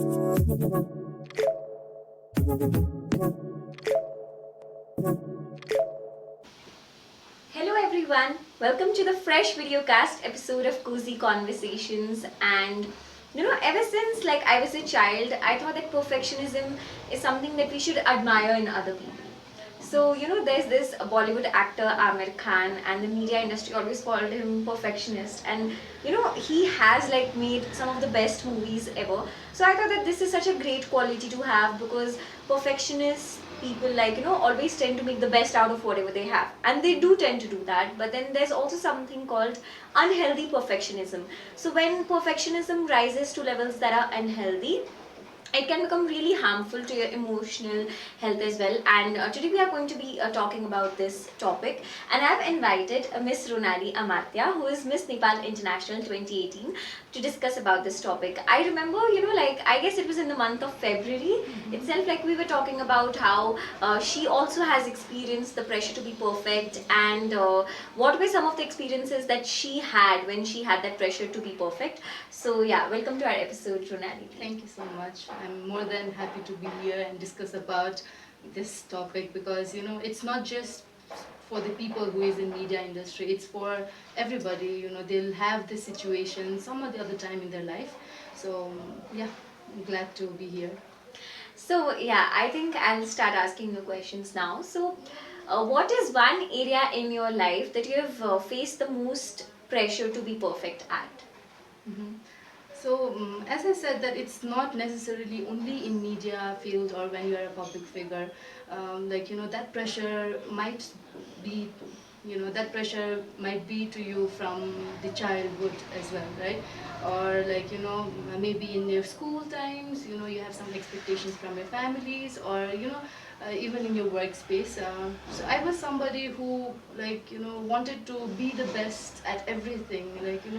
Hello everyone, welcome to the fresh videocast episode of Cozy Conversations. And ever since I was a child, I thought that perfectionism is something that we should admire in other people. So, there's this Bollywood actor Amir Khan, and the media industry always called him perfectionist. And, he has made some of the best movies ever. So, I thought that this is such a great quality to have because perfectionists people always tend to make the best out of whatever they have, and they do tend to do that. But then there's also something called unhealthy perfectionism. So when perfectionism rises to levels that are unhealthy, it can become really harmful to your emotional health as well. And today we are going to be talking about this topic, and I've invited Miss Ronali Amartya, who is Miss Nepal International 2018, to discuss about this topic. I remember, I guess it was in the month of February itself, we were talking about how she also has experienced the pressure to be perfect, and what were some of the experiences that she had when she had that pressure to be perfect. So yeah, welcome to our episode, Ronali. Thank you so much. I'm more than happy to be here and discuss about this topic because it's not just for the people who is in media industry, it's for everybody. They'll have this situation some or the other time in their life. So yeah, I'm glad to be here. So yeah, I think I'll start asking you questions now. So what is one area in your life that you have faced the most pressure to be perfect at? Mhm. So, as I said, that it's not necessarily only in media field or when you are a public figure. That pressure might be, that pressure might be to you from the childhood as well, right? Or maybe in your school times, you have some expectations from your families, or even in your workspace. So I was somebody who wanted to be the best at everything.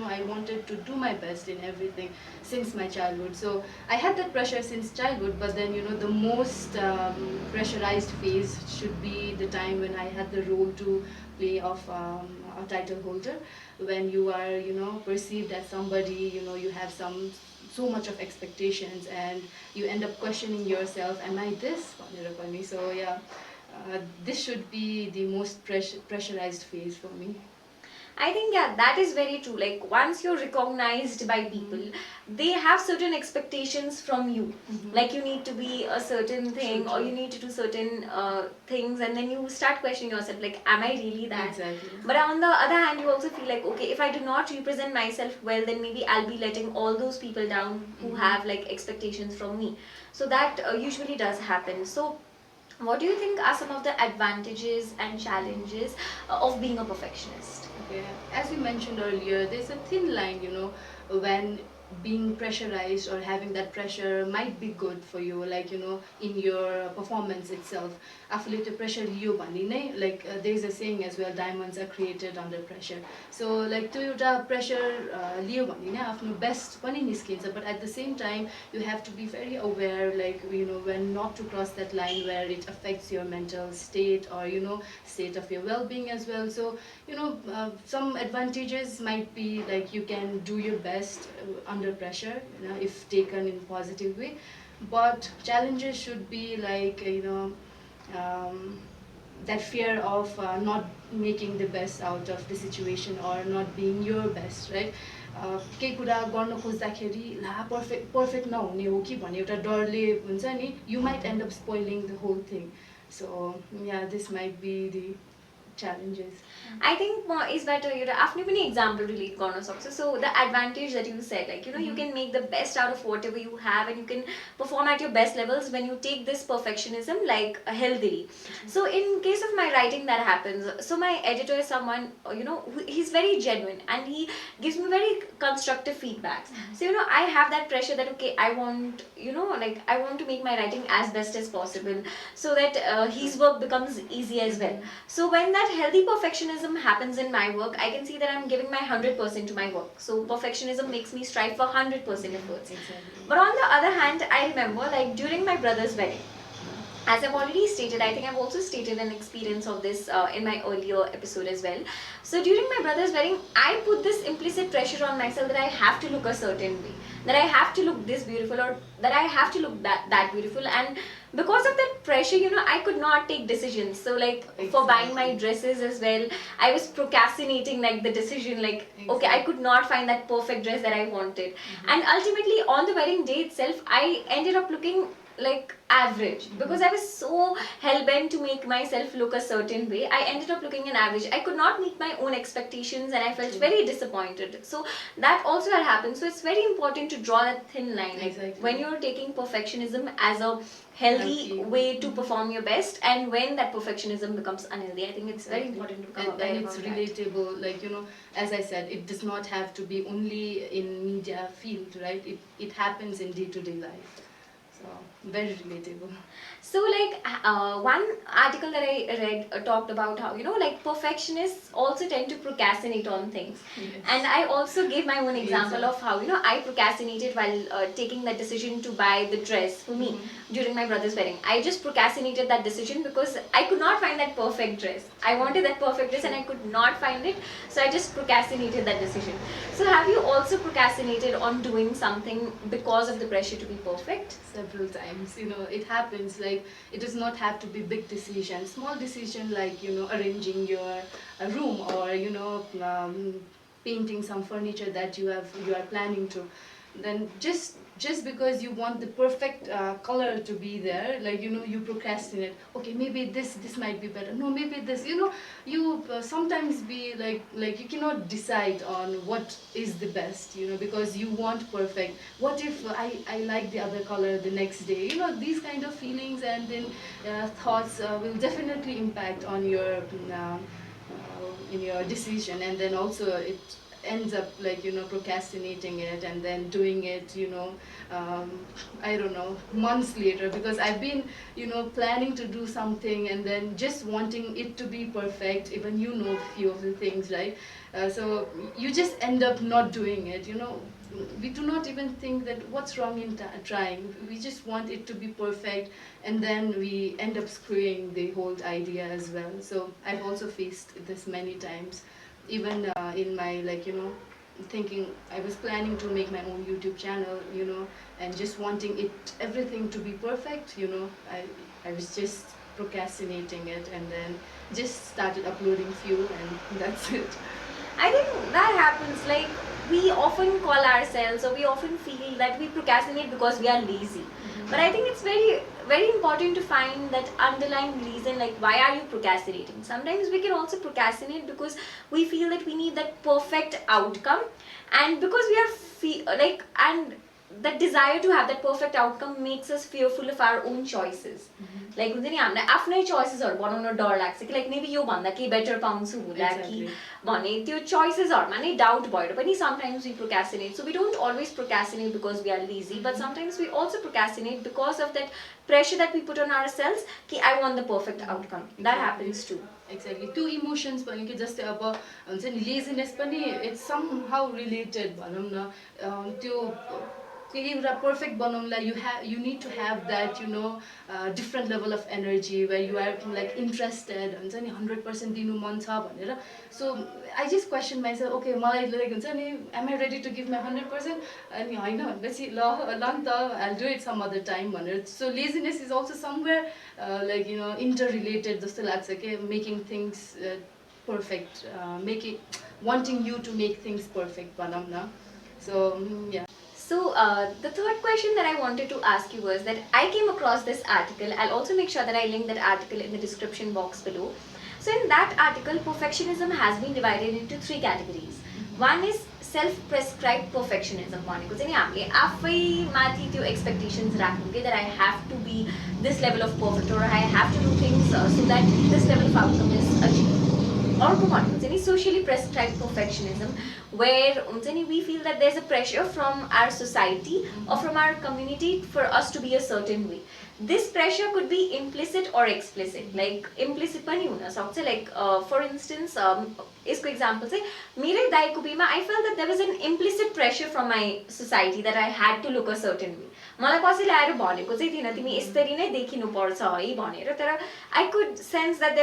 I wanted to do my best in everything since my childhood. So I had that pressure since childhood. But then the most pressurized phase should be the time when I had the role to play of a title holder, when you are perceived as somebody, you have so much of expectations, and you end up questioning yourself, am I this Panirapani? So yeah, this should be the most pressurized phase for me. I think yeah, that is very true. Like once you're recognized by people, they have certain expectations from you. Like you need to be a certain thing, True, or true. you need to do certain things, and then you start questioning yourself, like, am I really that? Exactly. But on the other hand, you also feel like, okay, if I do not represent myself well, then maybe I'll be letting all those people down who have like expectations from me. So that usually does happen. So what do you think are some of the advantages and challenges of being a perfectionist? Okay. As you mentioned earlier, there's a thin line, when being pressurized or having that pressure might be good for you, in your performance itself. आफूले त्यो pressure लियो भने नै, there's a saying as well, diamonds are created under pressure. So त्यो एउटा pressure लियो भने नै आफ्नो best पनि निस्किन्छ. But at the same time, you have to be very aware, when not to cross that line where it affects your mental state, or state of your well-being as well. So some advantages might be like you can do your best under pressure, if taken in positive way. But challenges should be um, that fear of not making the best out of the situation, or not being your best, right? केही कुरा गर्न खोज्दाखेरि ला perfect नहुने हो कि भन्ने एउटा डरले हुन्छ नि, you might end up spoiling the whole thing. So yeah, this might be the challenges. I think is better you आफ्नो पनि example relate गर्न सक्छ. So the advantage that you said, you can make the best out of whatever you have, and you can perform at your best levels when you take this perfectionism healthily. So in case of my writing, that happens. So my editor is someone he's very genuine, and he gives me very constructive feedbacks. So I have that pressure that okay, I want I want to make my writing as best as possible, so that his work becomes easy as well. So when that healthy perfectionism happens in my work, I can see that I'm giving my 100% to my work. So perfectionism makes me strive for 100% efforts. Exactly. But on the other hand, I remember during my brother's wedding, as I've already stated, I think I've also stated an experience of this in my earlier episode as well. So during my brother's wedding, I put this implicit pressure on myself that I have to look a certain way, that I have to look this beautiful, or that I have to look that beautiful. And because of that pressure, I could not take decisions. So like for buying my dresses as well, I was procrastinating like the decision, like okay, I could not find that perfect dress that I wanted. And ultimately on the wedding day itself, I ended up looking like average because I was so hell-bent to make myself look a certain way. I ended up looking an average. I could not meet my own expectations and I felt very disappointed. So that also had happened. So it's very important to draw that thin line, like when you're taking perfectionism as a healthy way to perform your best, and when that perfectionism becomes unhealthy. I think it's very important to become aware and it's about that. relatable, like as I said, it does not have to be only in media field, right? It happens in day-to-day life, so very relatable. So like one article that I read talked about how like perfectionists also tend to procrastinate on things. Yes. And I also gave my own example Yes. of how I procrastinated while taking that decision to buy the dress for me during my brother's wedding. I just procrastinated that decision because I could not find that perfect dress. I wanted that perfect dress and I could not find it, so I just procrastinated that decision. So have you also procrastinated on doing something because of the pressure to be perfect? Several times, it happens. Like, it does not have to be big decision, small decision, like arranging your room, or painting some furniture that you are planning to. Then just because you want the perfect color to be there, like you procrastinate. Okay, maybe this might be better. No, maybe this. You sometimes be like you cannot decide on what is the best. Because you want perfect. What if I like the other color the next day? These kind of feelings and then thoughts will definitely impact on your in your decision, and then also it ends up like procrastinating it and then doing it I don't know, months later, because I've been planning to do something and then just wanting it to be perfect, even few of the things, right? So you just end up not doing it. We do not even think that what's wrong in trying. We just want it to be perfect, and then we end up screwing the whole idea as well. So I've also faced this many times, even in my thinking. I was planning to make my own YouTube channel, and just wanting everything to be perfect. I was just procrastinating it, and then just started uploading few, and that's it. I think that happens. Like, we often call ourselves, or we often feel that we procrastinate because we are lazy. But I think it's very, very important to find that underlying reason, like why are you procrastinating? Sometimes we can also procrastinate because we feel that we need that perfect outcome, and because we are and that desire to have that perfect outcome makes us fearful of our own choices. Like हुन्छ नि हामीलाई आफ्नै चोइसेसहरु बनाउन डर लाग्छ कि like maybe यो भन्दा के बेटर पाउँछु होला कि भने त्यो चोइसेसहरुमा नै डाउट भएर पनि sometimes we procrastinate. So we don't always procrastinate because we are lazy, but sometimes we also procrastinate because of that pressure that we put on ourselves कि I want the perfect outcome. That happens too. Exactly. Two emotions पनि के जस्तै अब हुन्छ नि laziness पनि it's somehow related भनौं न त्यो केही एउटा perfect बनाउनलाई you need to have that different level of energy where you are like interested हुन्छ नि 100% दिनु मन छ भनेर. So I just question myself, okay, मलाई like हुन्छ नि am I ready to give my 100%? अनि हैन भनेपछि ल नि त I'll do it some other time भनेर. So laziness is also somewhere like interrelated जस्तो लाग्छ के, making things perfect, wanting you to make things perfect भनौं न. So yeah. So the third question that I wanted to ask you was that I came across this article. I'll also make sure that I link that article in the description box below. So in that article, perfectionism has been divided into three categories. One is self-prescribed perfectionism. भनेको चाहिँ नि हामीले आफैमाथि त्यो expectations राख्नु के, that I have to be this level of perfect, or I have to do things so that this level of outcome is achieved. अर्को भनेको चाहिँ नि socially prescribed perfectionism, where we feel that there's a pressure from our society or from our community for us to be a certain way. This pressure could be implicit or explicit. Like implicit pani huna सक्छ, like for instance यसको example चाहिँ मेरै दाइको बिहेमा I felt that there was an implicit pressure from my society that I had to look a certain way. मलाई कसैले आएर भनेको चाहिँ थिएन तिमी यसरी नै देखिनु पर्छ है भनेर, तर I could sense that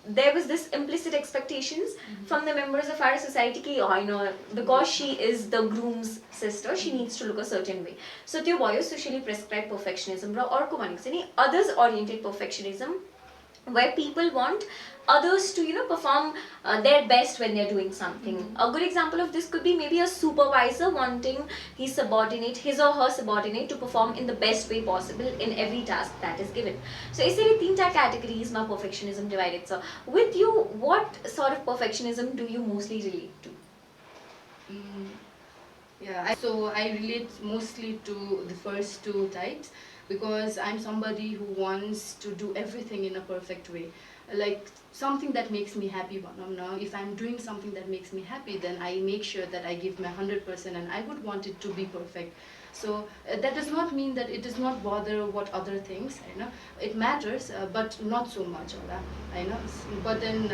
there was this implicit expectations from the members of our society कि होइन, because she is the groom's sister she needs to look a certain way. So त्यो भयो socially prescribed perfectionism. र अर्को भनेको चाहिँ नि others oriented perfectionism, where people want others to perform their best when they're doing something. A good example of this could be maybe a supervisor wanting his or her subordinate to perform in the best way possible in every task that is given. So यसरी तीनटा categories मा perfectionism divided छ. With you, what sort of perfectionism do you mostly relate to? So I relate mostly to the first two types, because I'm somebody who wants to do everything in a perfect way. Like something that makes me happy, if I'm doing something that makes me happy, then I make sure that I give my 100%, and I would want it to be perfect. So that does not mean that it does not bother what other things, it matters, but not so much, but then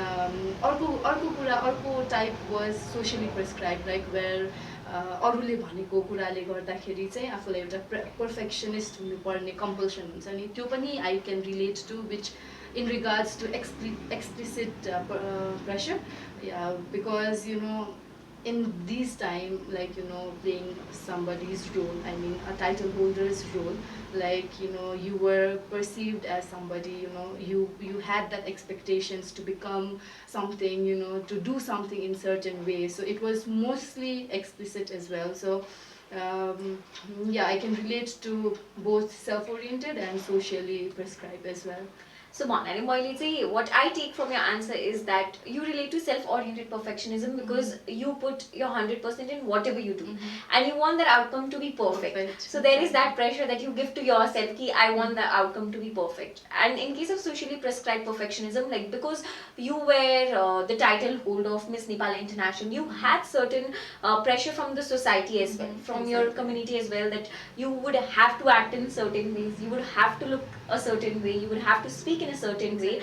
arko type was socially prescribed, like where अरूले भनेको कुराले गर्दाखेरि चाहिँ आफूलाई एउटा perfectionist हुनुपर्ने compulsion हुन्छ नि, त्यो पनि I can relate to, which in regards to explicit pressure, because in these time, like playing somebody's role, I mean a title holder's role, like you were perceived as somebody, you had that expectations to become something, to do something in certain way, so it was mostly explicit as well. So I can relate to both self-oriented and socially prescribed as well. So what I take from your answer is that you relate to self-oriented perfectionism because you put your 100% in whatever you do, and you want that outcome to be perfect. So there is that pressure that you give to yourself ki I want the outcome to be perfect. And in case of socially prescribed perfectionism, like because you were the title holder of Miss Nepal International, you had certain pressure from the society as well, from your community as well, that you would have to act in certain ways, you would have to look a certain way, you would have to speak in a certain way,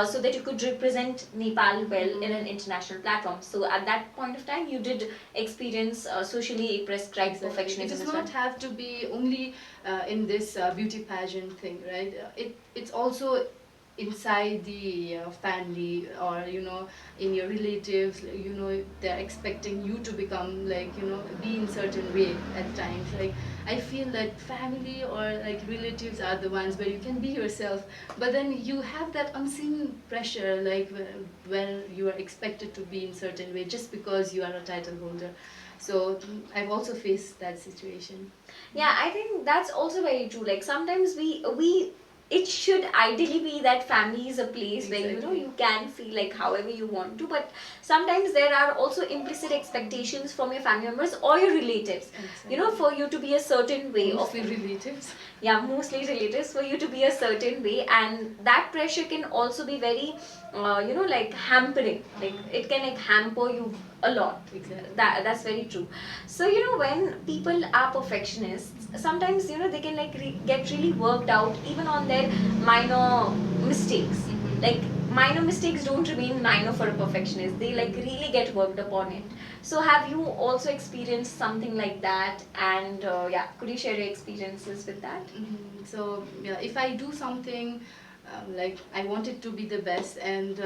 so that you could represent Nepal well in an international platform. So at that point of time, you did experience socially prescribed perfectionism. It does not have to be only in this beauty pageant thing, right? It's also inside the family, or in your relatives, they're expecting you to become like be in certain way at times. Like I feel that family or like relatives are the ones where you can be yourself, but then you have that unseen pressure, like where you are expected to be in certain way just because you are a title holder. So I've also faced that situation. Yeah, I think that's also very true. Like sometimes we it should ideally be that family is a place where you can feel like however you want to, but sometimes there are also implicit expectations from your family members or your relatives, for you to be a certain way. Mostly relatives. Yeah, mostly relatives, for you to be a certain way, and that pressure can also be very like hampering. Like it can like hamper you a lot. Exactly. That's very true. So when people are perfectionists, sometimes they can like get really worked out even on their minor mistakes. Like minor mistakes don't remain minor for a perfectionist, they like really get worked upon it. So have you also experienced something like that? And could you share your experiences with that? So if I do something like I want it to be the best, and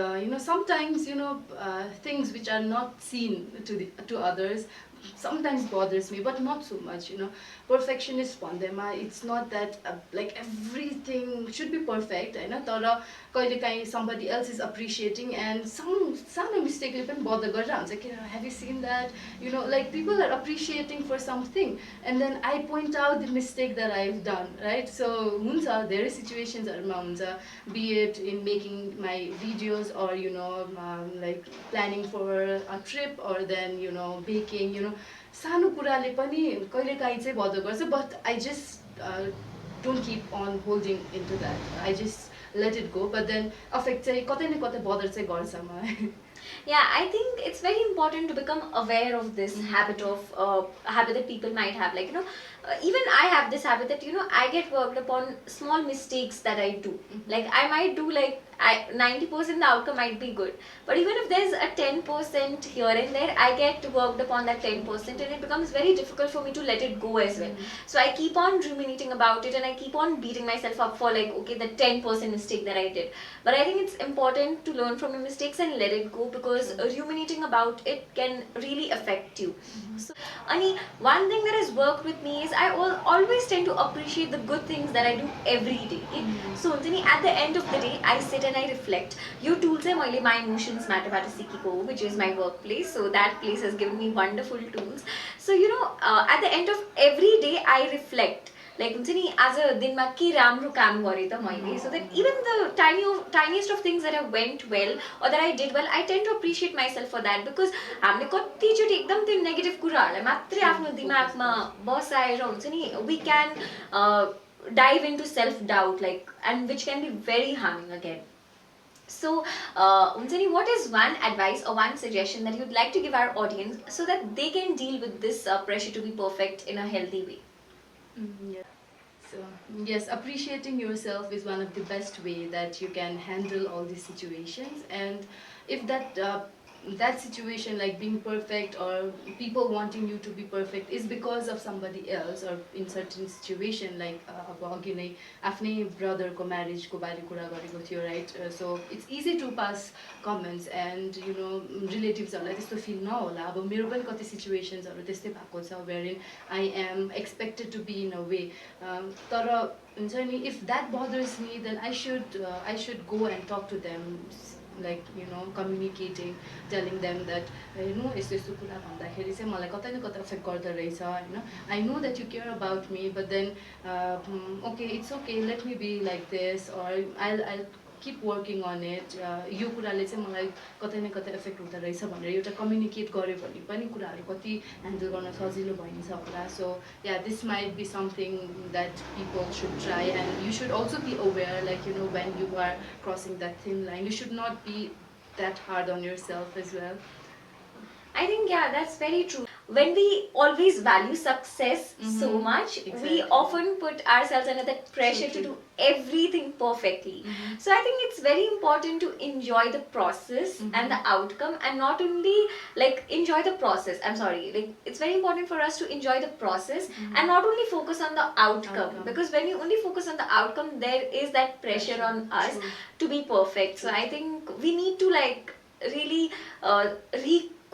sometimes things which are not seen to others sometimes bothers me, but not so much. Perfectionist bhandema, it's not that like everything should be perfect, तर कहिलेकाहीँ somebody else is appreciating and some mistake ले पनि bother गरेर हुन्छ, have you seen that, like people are appreciating for something and then I point out the mistake that I've done, right? So हुन्छ धेरै situations हरूमा हुन्छ, be it in making my videos or like planning for a trip, or then baking, सानो कुराले पनि कहिलेकाहीँ चाहिँ bother गर्छ, but I just don't keep on holding into that. I just let it go, but then affect चाहिँ कतै न कतै bother चाहिँ गर्छ मलाई. Yeah, I think it's very important to become aware of this habit that people might have. Like, even I have this habit that, I get worked upon small mistakes that I do. Like, I might do like 90% the outcome might be good. But even if there's a 10% here and there, I get worked upon that 10% and it becomes very difficult for me to let it go as well. So I keep on ruminating about it and I keep on beating myself up for like, okay, the 10% mistake that I did. But I think it's important to learn from your mistakes and let it go, because ruminating about it can really affect you. So, Ani, one thing that has worked with me is I always tend to appreciate the good things that I do every day. So, Antini, at the end of the day, I sit and I reflect. You tools hai मैले my emotions matter Sikiko, which is my workplace. So that place has given me wonderful tools. So, at the end of every day, I reflect. Like हुन्छ नि आज दिनमा के राम्रो काम गरेँ त मैले, so that even the tiniest of things that have went well or that I did well, I tend to appreciate myself for that, because हामीले कतिचोटि एकदम त्यो नेगेटिभ कुराहरूलाई मात्रै आफ्नो दिमागमा बसाएर हुन्छ नि, we can dive into self doubt, like, and which can be very harming again. So, Unsani, what is one advice or one suggestion that you'd like to give our audience so that they can deal with this pressure to be perfect in a healthy way? Yeah. So yes, appreciating yourself is one of the best way that you can handle all these situations. And if that situation, like being perfect or people wanting you to be perfect, is because of somebody else, or in certain situation, like अब अघि नै आफ्नै ब्रदरको म्यारेजको बारे कुरा गरेको थियो, right? So it's easy to pass comments and रिलेटिभ्सहरूलाई त्यस्तो fill नहोला. अब मेरो पनि कति सिचुएसन्सहरू त्यस्तै भएको छ, wherein I am expected to be in a way. तर हुन्छ नि, if that bothers me, then I should go and talk to them, like communicating, telling them that यस्तो यस्तो कुरा भन्दाखेरि चाहिँ मलाई कतै न कतै अफेक्ट गर्दो रहेछ हैन. I know that you care about me, but then okay, it's okay, let me be like this, or I'll keep working on it. यो कुराले चाहिँ मलाई कतै न कतै एफेक्ट हुँदो रहेछ भनेर एउटा कम्युनिकेट गर्यो भने पनि कुराहरू कति ह्यान्डल गर्न सजिलो भइन्छ होला. So yeah, this might be something that people should try, and you should also be aware, like when you are crossing that thin line, you should not be that hard on yourself as well. I think, yeah, that's very true. When we always value success so much, we often put ourselves under that pressure to do everything perfectly. So I think it's very important to enjoy the process and the outcome, and not only like enjoy the process. I'm sorry, like it's very important for us to enjoy the process and not only focus on the outcome, because when you only focus on the outcome, there is that pressure on us to be perfect. So I think we need to like really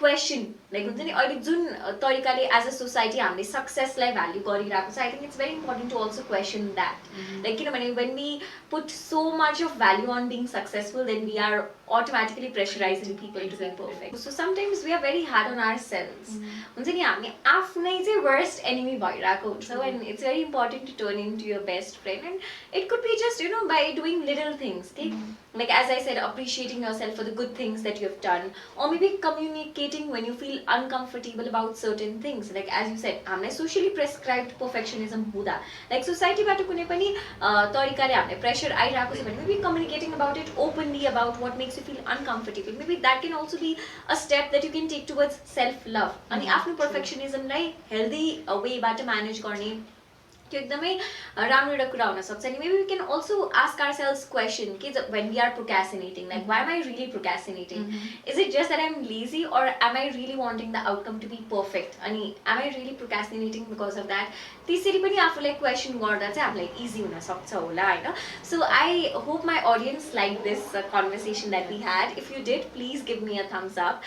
question, like हुन्छ नि अहिले जुन तरिकाले as a society हामीले सक्सेसलाई value गरिरहेको छ, I think it's very important to also question that. Like किनभने when we put so much of value on being successful, then we are automatically pressurizing people to be perfect. So sometimes we are very hard on ourselves. हुन्छ नि हामी आफ्नै चाहिँ worst enemy भइरहेको हुन्छ, and it's very important to turn into your best friend, and it could be just by doing little things, okay? Like as I said, appreciating yourself for the good things that you have done, or maybe communicating when you feel uncomfortable about certain things. Like as you said, हामीलाई socially prescribed perfectionism हुँदा, like society बाट कुनै पनि तरिकाले हामीलाई pressure आइरहेको छ भने, maybe communicating about it openly about what makes you feel uncomfortable, maybe that can also be a step that you can take towards self love. अनि आफ्नो perfectionism लाई healthy way बाट manage गर्ने त्यो एकदमै राम्रो एउटा कुरा हुन सक्छ. अनि maybe we can also ask ourselves question कि when we are procrastinating, like why am I really procrastinating? Is it just that I'm lazy, or am I really wanting the outcome to be perfect? अनि am I really procrastinating because of that? त्यसरी पनि आफूलाई question गर्दा चाहिँ हामीलाई easy हुन सक्छ होला हैन. So I hope my audience liked this conversation that we had. If you did, please give me a thumbs up.